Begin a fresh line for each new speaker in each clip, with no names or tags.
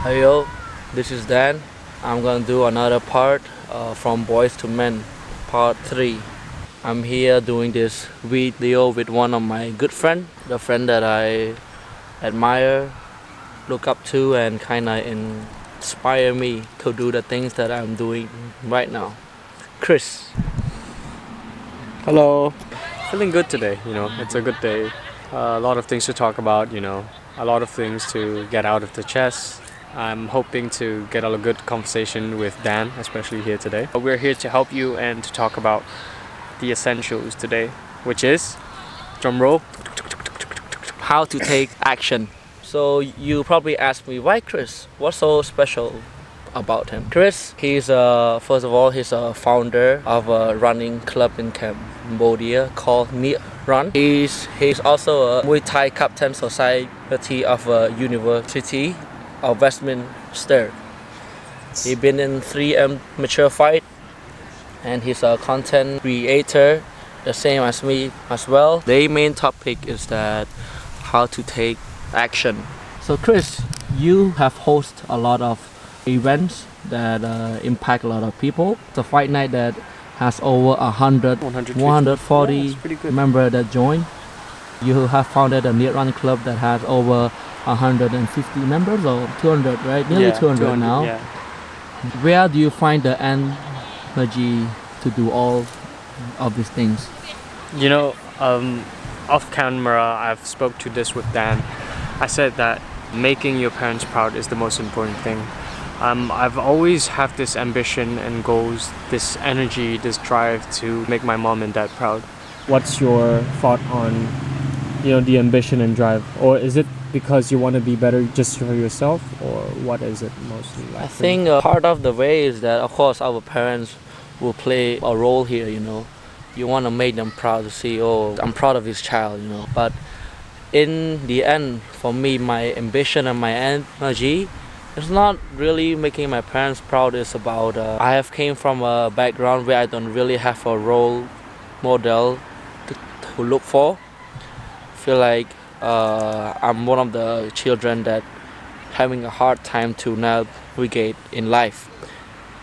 Hey yo, this is Dan. I'm gonna do another part from Boys to Men, part 3. I'm here doing this video with one of my good friend, the friend that I admire, look up to, and kinda inspire me to do the things that I'm doing right now. Chris.
Hello. Feeling good today, it's a good day. A lot of things to talk about, a lot of things to get out of the chest. I'm hoping to get a good conversation with Dan, especially here today. We're here to help you and to talk about the essentials today, which is, drum roll,
How to take action. So you probably ask me, why Chris? What's so special about him? Chris, first of all, he's a founder of a running club in Cambodia called Neak Run. He's also a Muay Thai captain society of University of Westminster. He's been in 3 amateur fight, and he's a content creator, the same as me as well. The main topic is that how to take action. So Chris, you have hosted a lot of events that impact a lot of people. It's a fight night that has over 140 members that join. You have founded a Neak Run Club that has over 150 members, or 200, right? Nearly 200 now.
Yeah.
Where do you find the energy to do all of these things?
Off camera, I've spoke to this with Dan. I said that making your parents proud is the most important thing. I've always had this ambition and goals, this energy, this drive to make my mom and dad proud. What's your thought on, the ambition and drive? Or is it because you want to be better just for yourself, or what is it mostly like?
I think part of the way is that, of course, our parents will play a role here. You want to make them proud to see, oh, I'm proud of his child. But in the end, for me, my ambition and my energy, it's not really making my parents proud. It's about I have came from a background where I don't really have a role model to look for. I feel like I'm one of the children that having a hard time to navigate in life,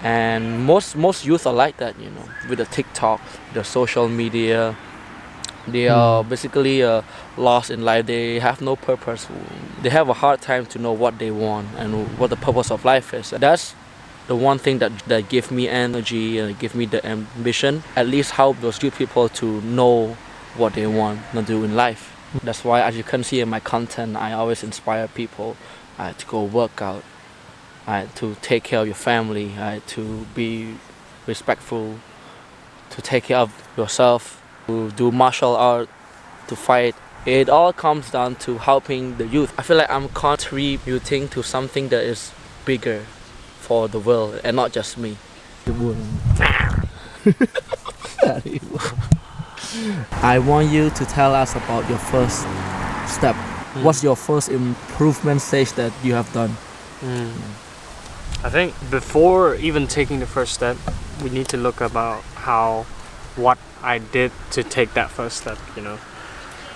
and most youth are like that. With the TikTok, the social media, they are basically lost in life. They have no purpose. They have a hard time to know what they want and what the purpose of life is. That's the one thing that give me energy and give me the ambition. At least help those youth people to know what they want to do in life. That's why, as you can see in my content, I always inspire people to go work out, to take care of your family, to be respectful, to take care of yourself, to do martial art, to fight. It all comes down to helping the youth. I feel like I'm contributing to something that is bigger for the world and not just me. I want you to tell us about your first step. What's your first improvement stage that you have done?
I think before even taking the first step, we need to look about what I did to take that first step.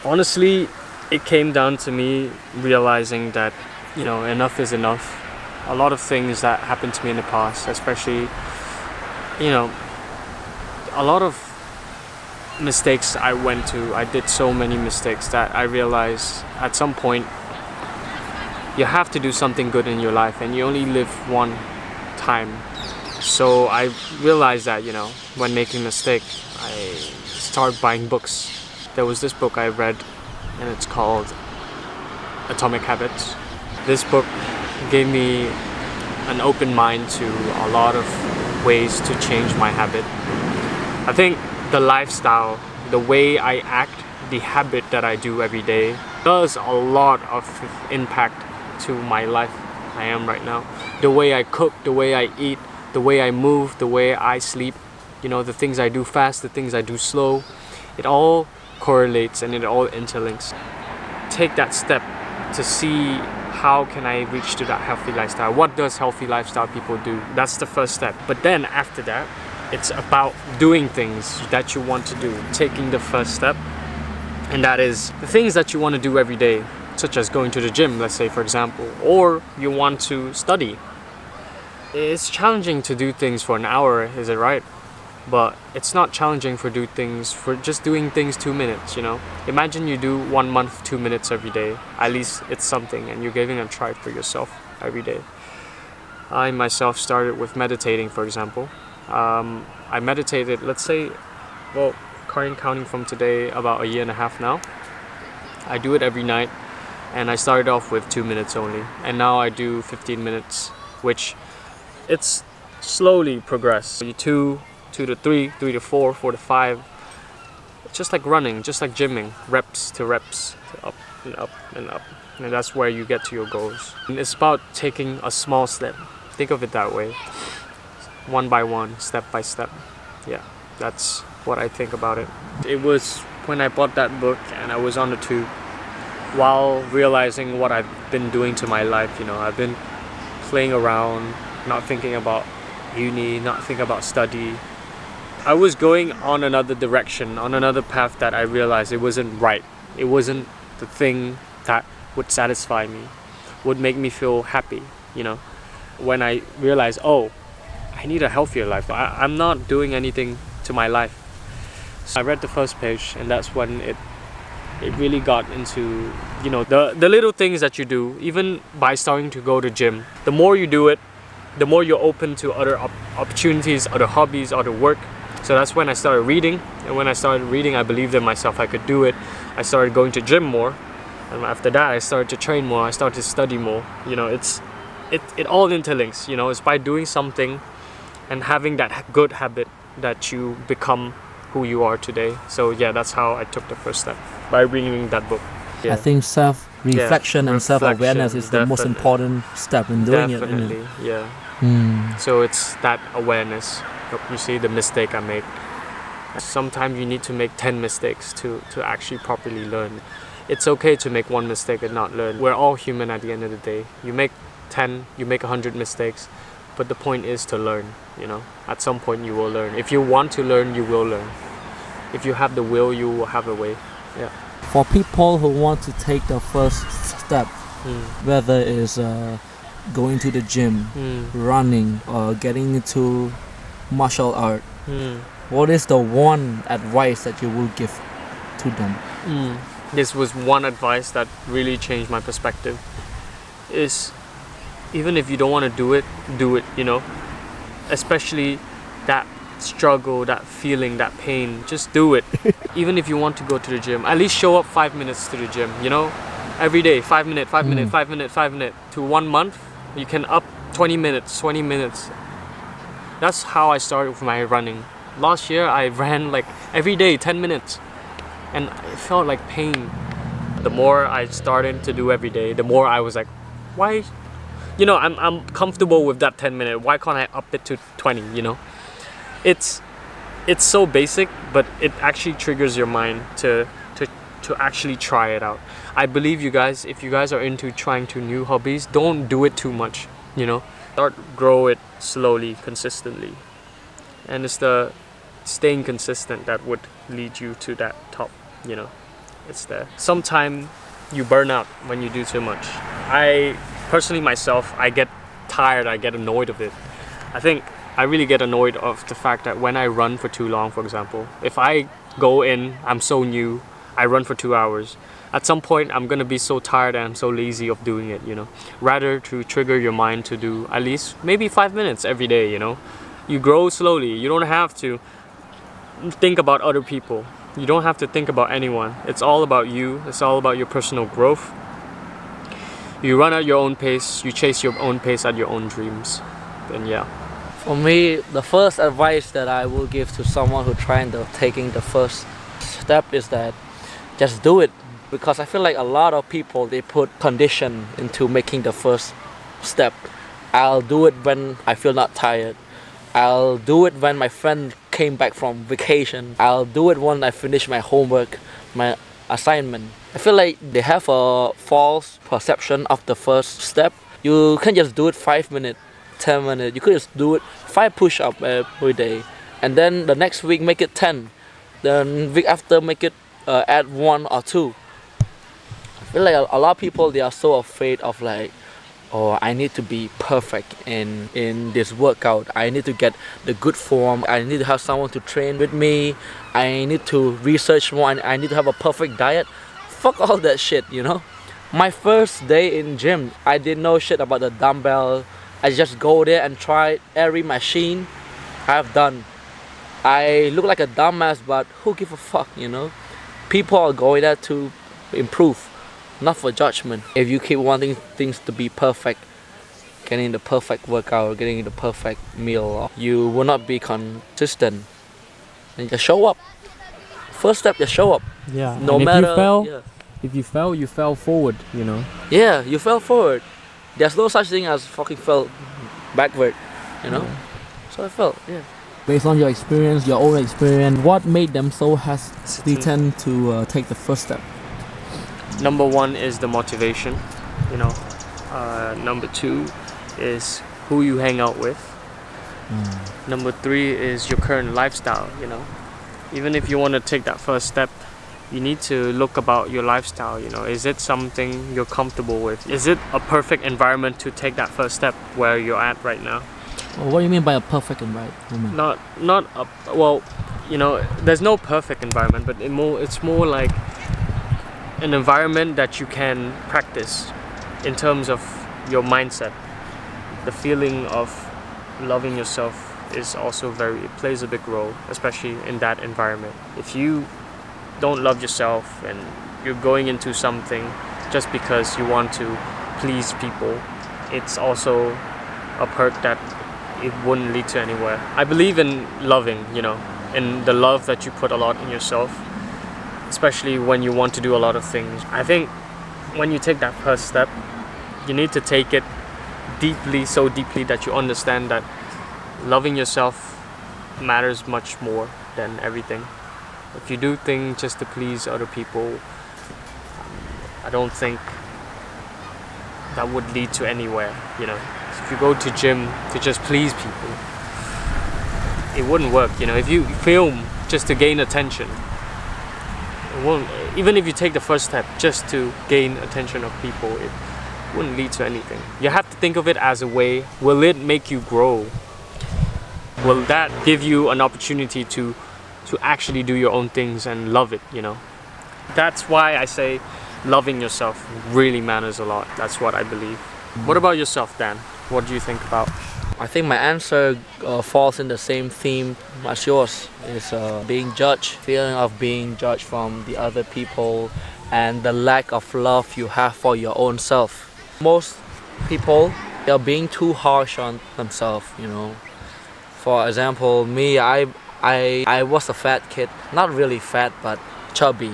Honestly, it came down to me realizing that enough is enough. A lot of things that happened to me in the past, especially a lot of mistakes I went to. I did so many mistakes that I realized at some point you have to do something good in your life, and you only live one time. So I realized that when making a mistake, I started buying books. There was this book I read, and it's called Atomic Habits. This book gave me an open mind to a lot of ways to change my habit. I think the lifestyle, the way I act, the habit that I do every day does a lot of impact to my life I am right now. The way I cook, the way I eat, the way I move, the way I sleep, the things I do fast, the things I do slow, it all correlates and it all interlinks. Take that step to see how can I reach to that healthy lifestyle. What does healthy lifestyle people do? That's the first step. But then after that, it's about doing things that you want to do, taking the first step, and that is the things that you want to do every day. such as going to the gym, let's say, for example, or you want to study. It's challenging to do things for an hour, is it right? But it's not challenging for just doing things 2 minutes, you know. Imagine you do 1 month 2 minutes every day. At least it's something, and you're giving a try for yourself every day. I myself started with meditating, for example. I meditated, let's say, well, counting from today, about a year and a half now. I do it every night, and I started off with 2 minutes only, and now I do 15 minutes, which it's slowly progressed. 2 to 3, 3 to 4, 4 to 5. It's just like running, just like gymming, reps to reps, up and up and up. And that's where you get to your goals. And it's about taking a small step. Think of it that way. One by one, step by step. Yeah, that's what I think about it. It was when I bought that book and I was on the tube, while realizing what I've been doing to my life, you know, I've been playing around, not thinking about uni, not thinking about study. I was going on another direction, on another path that I realized it wasn't right. It wasn't the thing that would satisfy me, would make me feel happy, you know. When I realized, oh, I need a healthier life. I'm not doing anything to my life. So I read the first page, and that's when it really got into, you know, the little things that you do, even by starting to go to gym. The more you do it, the more you're open to other opportunities, other hobbies, other work. So that's when I started reading, and when I started reading, I believed in myself I could do it. I started going to gym more, and after that I started to train more, I started to study more. You know, it all interlinks, you know. It's by doing something and having that good habit that you become who you are today. So yeah, that's how I took the first step, by reading that book.
I think self-reflection and self-awareness is the most important step in doing it.
Definitely, yeah. So it's that awareness. You see the mistake I made. Sometimes you need to make 10 mistakes to actually properly learn. It's okay to make one mistake and not learn. We're all human at the end of the day. You make 10, you make 100 mistakes, but the point is to learn, you know. At some point you will learn. If you want to learn, you will learn. If you have the will, you will have a way. Yeah.
For people who want to take the first step, whether it's going to the gym, running, or getting into martial art, what is the one advice that you will give to them?
This was one advice that really changed my perspective. Is even if you don't want to do it, you know. Especially that struggle, that feeling, that pain, just do it. Even if you want to go to the gym, at least show up 5 minutes to the gym, you know. Every day, 5 minutes, 5 minutes, 5 minutes, 5 minutes. To 1 month, you can up 20 minutes. That's how I started with my running. Last year I ran like every day 10 minutes, and it felt like pain. The more I started to do every day, the more I was like, why? You know, I'm comfortable with that 10 minutes. Why can't I up it to 20, you know? It's so basic, but it actually triggers your mind to actually try it out. I believe you guys, if you guys are into trying to new hobbies, don't do it too much, you know. Grow it slowly, consistently. And it's the staying consistent that would lead you to that top, you know. It's there. Sometimes you burn out when you do too much. I personally myself, I get tired, I get annoyed of it. I think I really get annoyed of the fact that when I run for too long, for example, if I go in, I'm so new, I run for 2 hours. At some point, I'm gonna be so tired and I'm so lazy of doing it, you know. Rather to trigger your mind to do at least maybe 5 minutes every day, you know. You grow slowly. You don't have to think about other people. You don't have to think about anyone. It's all about you. It's all about your personal growth. You run at your own pace. You chase your own pace at your own dreams. And yeah.
For me, the first advice that I will give to someone who taking the first step is that just do it. Because I feel like a lot of people, they put condition into making the first step. I'll do it when I feel not tired. I'll do it when my friend came back from vacation. I'll do it when I finish my homework, my assignment. I feel like they have a false perception of the first step. You can't just do it 5 minutes, 10 minutes. You could just do it 5 push-ups every day. And then the next week make it 10. Then week after make it add 1 or 2. feel like a lot of people, they are so afraid of like, oh, I need to be perfect in this workout. I need to get the good form. I need to have someone to train with me. I need to research more, and I need to have a perfect diet. Fuck all that shit, you know. My first day in gym, I didn't know shit about the dumbbell. I just go there and try every machine I've done. I look like a dumbass, but who give a fuck, you know? People are going there to improve, not for judgment. If you keep wanting things to be perfect, getting the perfect workout, getting the perfect meal, you will not be consistent. And just show up. First step, just show up.
Yeah.
No
and
matter.
if you fell, you fell forward, you know.
Yeah, you fell forward. There's no such thing as fucking fell backward, you know.
Yeah.
So I felt, yeah.
Based on your experience, your own experience, what made them so hesitant to take the first step?
Number one is the motivation, you know. Number two is who you hang out with. Number three is your current lifestyle, you know. Even if you want to take that first step, you need to look about your lifestyle, you know. Is it something you're comfortable with? Is it a perfect environment to take that first step where you're at right now?
Well, what do you mean by a perfect environment?
Not a, well, you know, there's no perfect environment, but it's more like an environment that you can practice in terms of your mindset. The feeling of loving yourself is also it plays a big role, especially in that environment. If you don't love yourself and you're going into something just because you want to please people, it's also a perk that it wouldn't lead to anywhere. I believe in loving, you know, in the love that you put a lot in yourself, especially when you want to do a lot of things. I think when you take that first step, you need to take it deeply, so deeply that you understand that loving yourself matters much more than everything. If you do things just to please other people, I don't think that would lead to anywhere, you know. If you go to gym to just please people, it wouldn't work, you know. If you film just to gain attention, it won't. Even if you take the first step just to gain attention of people, it wouldn't lead to anything. You have to think of it as a way. Will it make you grow? Will that give you an opportunity to actually do your own things and love it, you know? That's why I say loving yourself really matters a lot. That's what I believe. What about yourself, Dan? What do you think about?
I think my answer falls in the same theme as yours. Is being judged, feeling of being judged from the other people, and the lack of love you have for your own self. Most people, they're being too harsh on themselves, you know. For example, me, I was a fat kid, not really fat, but chubby.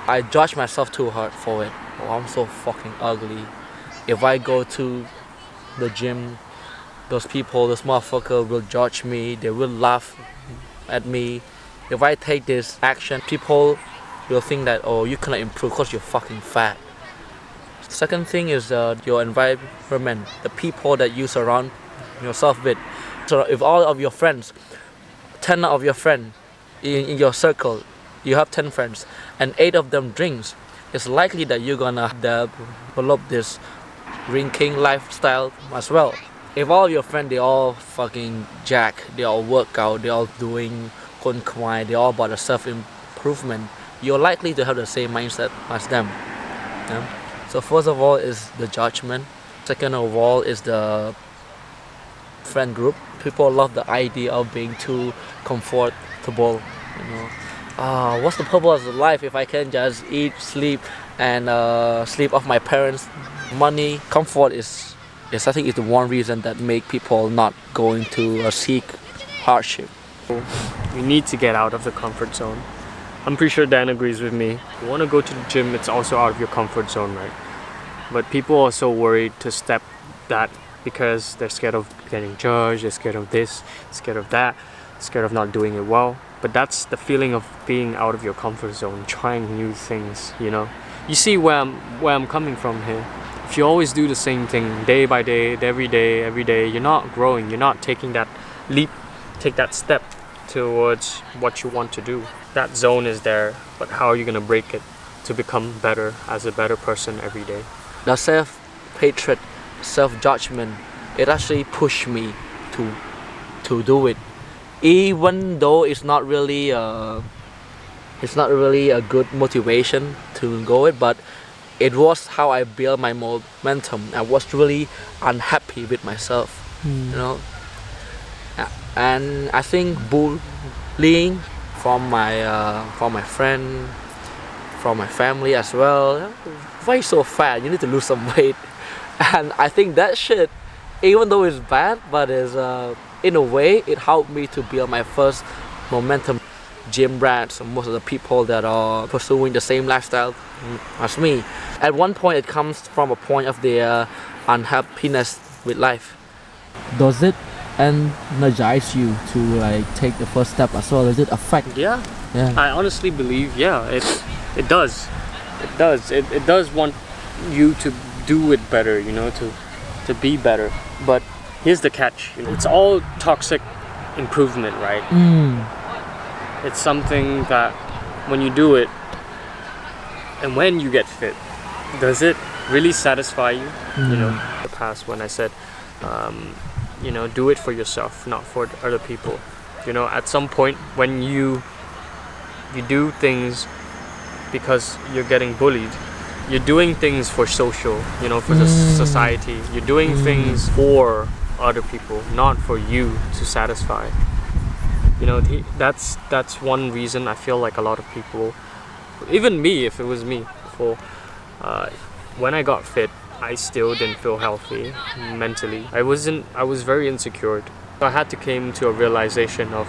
I judged myself too hard for it. Oh, I'm so fucking ugly. If I go to the gym, those motherfuckers will judge me, they will laugh at me. If I take this action, people will think that, oh, you cannot improve because you're fucking fat. Second thing is your environment, the people that you surround yourself with. So if all of your friends, 10 of your friends in your circle, you have 10 friends, and 8 of them drinks, it's likely that you're gonna develop this drinking lifestyle as well. If all your friends, they all fucking jack, they all work out, they all doing khon khwai, they all about the self-improvement, you're likely to have the same mindset as them. Yeah? So first of all is the judgment. Second of all is the friend group. People love the idea of being too comfortable, you know. What's the purpose of life if I can just eat, sleep, and sleep off my parents' money? Comfort is I think is the one reason that make people not going to seek hardship.
You need to get out of the comfort zone. I'm pretty sure Dan agrees with me. You want to go to the gym, it's also out of your comfort zone, right? But people are so worried to step that because they're scared of getting judged, they're scared of this, scared of that, scared of not doing it well. But that's the feeling of being out of your comfort zone, trying new things, you know. You see where I'm coming from here. If you always do the same thing day by day, every day, you're not growing, you're not taking that leap, take that step towards what you want to do. That zone is there, but how are you going to break it to become better as a better person every day.
The self-hatred, self-judgment, it actually pushed me to do it, even though it's not really a good motivation to go it, but it was how I built my momentum. I was really unhappy with myself, you know. And I think bullying from my friend, from my family as well. Why you so fat? You need to lose some weight. And I think that shit, even though it's bad, but is in a way it helped me to build my first momentum. Gym rats and most of the people that are pursuing the same lifestyle as me. At one point, it comes from a point of their unhappiness with life.
Does it energize you to like take the first step as well? Does it affect?
Yeah. I honestly believe, it does. It does want you to do it better, you know, to be better. But here's the catch. It's all toxic improvement, right? It's something that when you do it and when you get fit, does it really satisfy you? You know, in the past when I said, you know, do it for yourself, not for other people. You know, at some point when you do things because you're getting bullied, you're doing things for social, you know, for the society. You're doing things for other people, not for you to satisfy. You know, that's one reason I feel like a lot of people, even me, if it was me, when I got fit, I still didn't feel healthy mentally. I was very insecure. So I had to came to a realization of,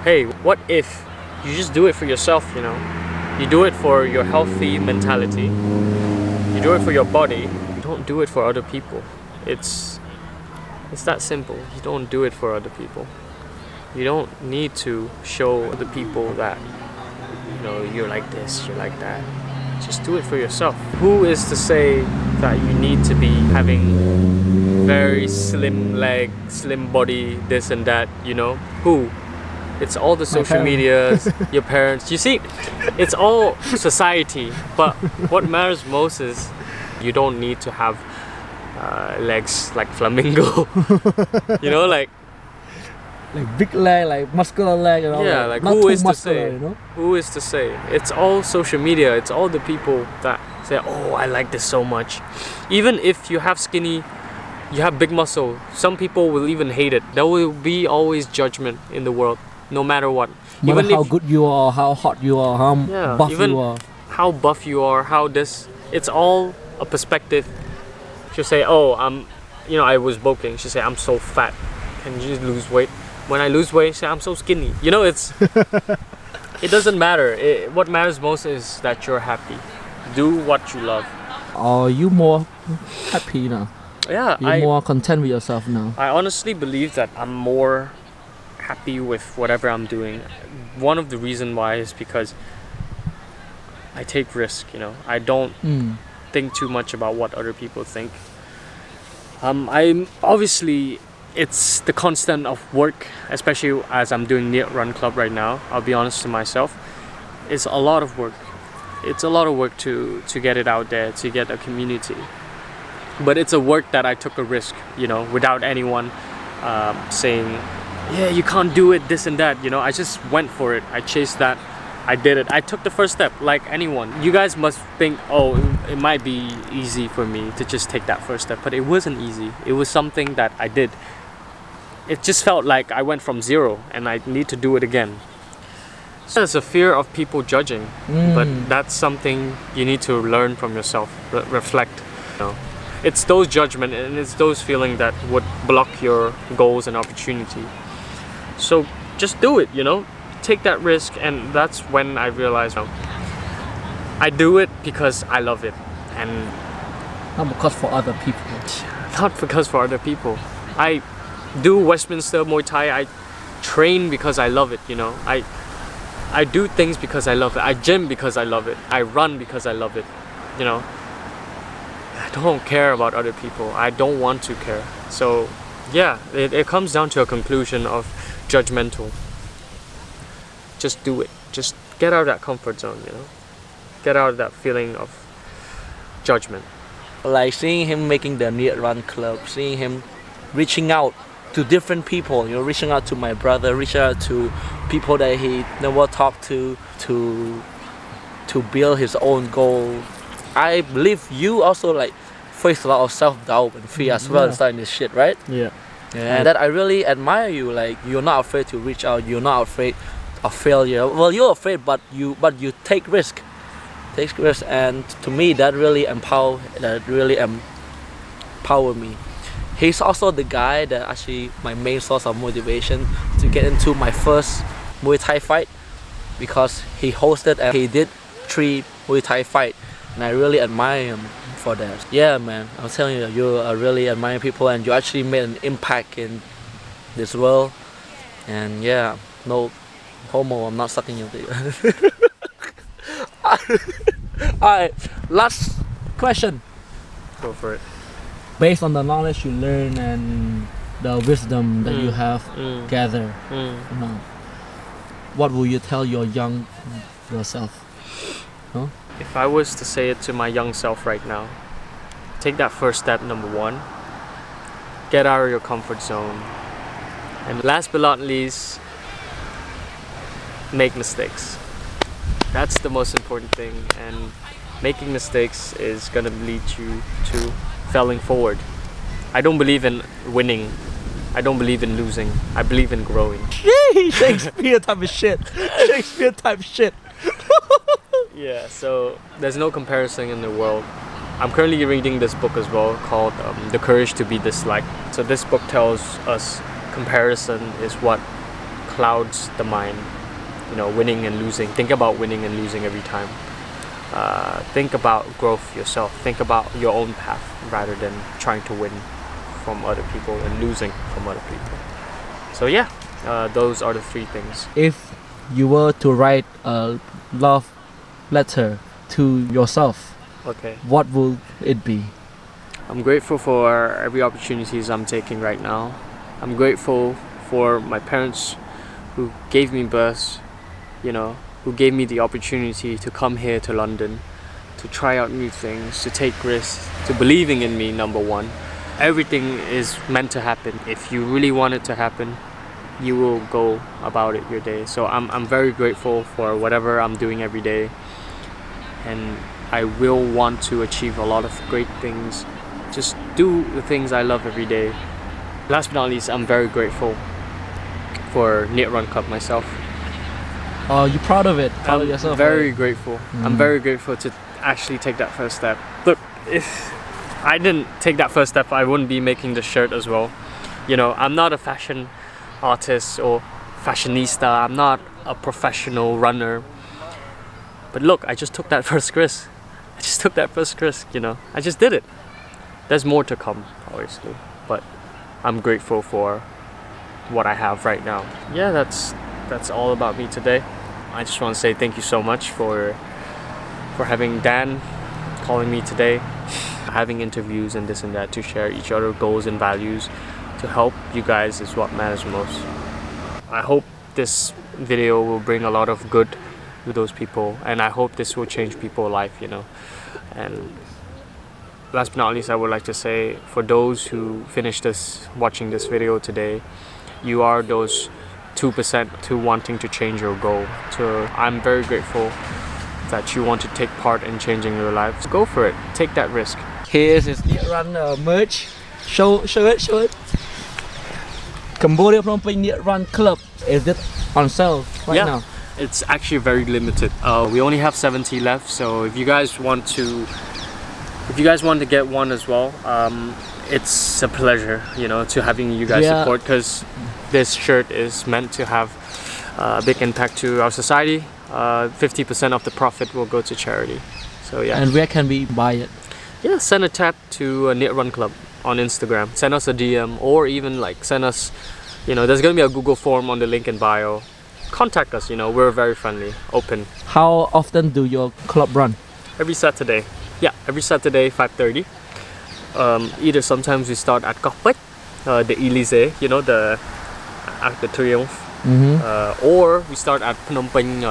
hey, what if you just do it for yourself, you know? You do it for your healthy mentality. You do it for your body. You don't do it for other people. It's that simple. You don't do it for other people. You don't need to show the people that, you know, you're like this, you're like that. Just do it for yourself. Who is to say that you need to be having very slim leg, slim body, this and that, you know? Who? It's all the social medias, your parents. You see, it's all society. But what matters most is you don't need to have legs like flamingo. You know, like
big leg, like muscular leg, you know.
Yeah, like who is to say? You know? Who is to say? It's all social media. It's all the people that say, "Oh, I like this so much." Even if you have skinny, you have big muscle. Some people will even hate it. There will be always judgment in the world, no matter what.
No matter
even
how good you are, how hot you are, how buff
even
you are,
how buff you are, how this. It's all a perspective. She'll say, "Oh, you know, I was bulking." She'll say, "I'm so fat. Can you just lose weight?" When I lose weight, say I'm so skinny. You know, it doesn't matter. What matters most is that you're happy. Do what you love.
Are you more happy now?
Yeah,
you're more content with yourself now.
I honestly believe that I'm more happy with whatever I'm doing. One of the reasons why is because I take risk. You know, I don't think too much about what other people think. I'm obviously. It's the constant of work, especially as I'm doing Neak Run Club right now. I'll be honest to myself, it's a lot of work. It's a lot of work to get it out there, to get a community. But it's a work that I took a risk, you know, without anyone saying, yeah, you can't do it, this and that. You know, I just went for it. I chased that. I did it. I took the first step like anyone. You guys must think, oh, it might be easy for me to just take that first step. But it wasn't easy. It was something that I did. It just felt like I went from zero and I need to do it again. So there's a fear of people judging, but that's something you need to learn from yourself, reflect. You know? It's those judgment and it's those feelings that would block your goals and opportunity. So just do it, you know, take that risk, and that's when I realized, you know, I do it because I love it, and
not because for other people.
Not because for other people. I do Westminster Muay Thai. I train because I love it, you know. I do things because I love it. I gym because I love it. I run because I love it, you know. I don't care about other people. I don't want to care. So yeah, it comes down to a conclusion of judgmental. Just do it. Just get out of that comfort zone, you know. Get out of that feeling of judgment.
Like seeing him making the Neak Run Club, seeing him reaching out to different people, reaching out to my brother, reaching out to people that he never talked to build his own goal. I believe you also like face a lot of self-doubt and fear as well in starting this shit, right?
Yeah.
And that I really admire you. Like you're not afraid to reach out. You're not afraid of failure. Well, you're afraid, but you take risk. Take risk, and to me that really empower me. He's also the guy that actually my main source of motivation to get into my first Muay Thai fight, because he hosted and he did 3 Muay Thai fight, and I really admire him for that. Yeah, man, I'm telling you, you are really admiring people, and you actually made an impact in this world. And yeah, no homo, I'm not sucking your dick. Alright, last question.
Go for it.
Based on the knowledge you learn and the wisdom that you have gathered, what will you tell your young yourself?
If I was to say it to my young self right now, take that first step, number 1. Get out of your comfort zone. And last but not least, make mistakes. That's the most important thing, and making mistakes is gonna lead you to failing forward. I don't believe in winning. I don't believe in losing. I believe in growing.
Shakespeare type of shit. Shakespeare type shit.
Yeah, so there's no comparison in the world. I'm currently reading this book as well called The Courage to Be Disliked. So this book tells us comparison is what clouds the mind. Winning and losing. Think about winning and losing every time. Think about growth yourself. Think about your own path rather than trying to win from other people and losing from other people. So yeah, those are the 3 things.
If you were to write a love letter to yourself,
Okay.
what will it be?
I'm grateful for every opportunities I'm taking right now. I'm grateful for my parents who gave me birth, who gave me the opportunity to come here to London, to try out new things, to take risks, to believing in me, number 1. Everything is meant to happen. If you really want it to happen, you will go about it your day. So I'm very grateful for whatever I'm doing every day, and I will want to achieve a lot of great things. Just do the things I love every day. Last but not least, I'm very grateful for Neak Run Club myself.
Are you proud of it? Proud of
I'm
yourself?
very grateful. I'm very grateful to actually take that first step. Look, if I didn't take that first step, I wouldn't be making the shirt as well. I'm not a fashion artist or fashionista. I'm not a professional runner. But look, I just took that first risk. I just did it. There's more to come, obviously. But I'm grateful for what I have right now. Yeah, that's all about me today. I just want to say thank you so much for having Dan calling me today, having interviews and this and that to share each other goals and values, to help you guys is what matters most. I hope this video will bring a lot of good to those people, and I hope this will change people's life, And last but not least, I would like to say, for those who finished watching this video today, you are those 2% to wanting to change your goal. So I'm very grateful that you want to take part in changing your life. Go for it. Take that risk.
Here's his Neak Run merch. Show it. Cambodia Phnom Penh Neak Run Club. Is it on sale right now?
It's actually very limited. We only have 70 left. So if you guys want to get one as well, it's a pleasure, to having you guys support, because this shirt is meant to have a big impact to our society. 50% of the profit will go to charity. So yeah.
And where can we buy it?
Yeah, send a chat to Neak Run Club on Instagram. Send us a DM, or even send us, there's gonna be a Google form on the link in bio. Contact us, we're very friendly, open.
How often do your club run?
Every Saturday. Yeah, every Saturday, 5:30. Either sometimes we start at Koch Pech, the Elysee, the Arc de Triomphe, Or we start at Phnom Penh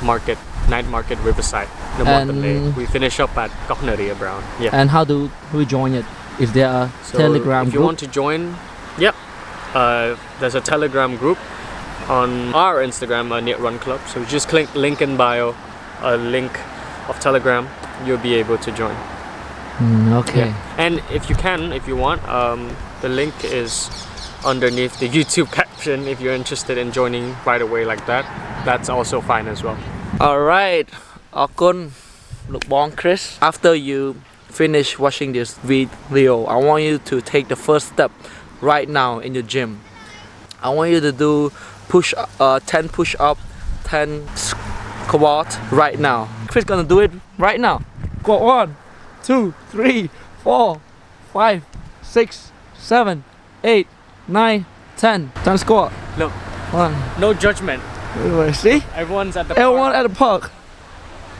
market, night market, Riverside.
And-
We finish up at Cochnaria Brown. Yeah.
And how do we join it? Is there a
So
Telegram
if you
group?
want to join, yep, there's a Telegram group on our Instagram, Neak Run Club. So just click link in bio, a link of Telegram, you'll be able to join.
Okay.
Yeah. And if you want, the link is underneath the YouTube caption. If you're interested in joining right away like that, that's also fine as well.
Alright, Akun, look bon Chris. After you finish watching this video, I want you to take the first step right now in your gym. I want you to do 10 push up, 10 squat right now. Chris gonna do it right now. Go 1, 2, 3, 4, 5, 6, 7, 8, 9, 10. 10 squat.
Look,
1.
no judgment.
See?
Everyone's at the
Everyone
park.
at the park.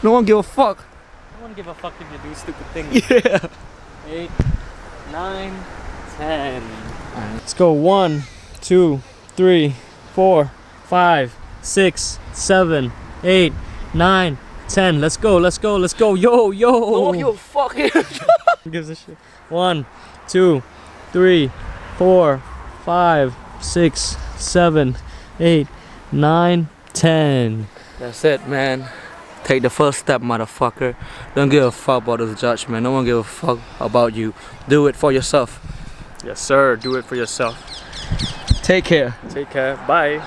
No one give a fuck.
No one give a fuck if you do stupid things.
Yeah.
8, 9, 10. Let's go. 1, 2, 3, 4, 5, 6, 7, 8, 9, 10. Let's go. Let's go. Let's go. Yo, yo.
No one give a fuck.
Who gives a shit? 1, 2, 3, 4, 5, 6, 7, 8, 9, 10.
That's it, man. Take the first step, motherfucker. Don't give a fuck about the judgment. No one give a fuck about you. Do it for yourself.
Yes, sir. Do it for yourself.
Take care.
Take care. Bye.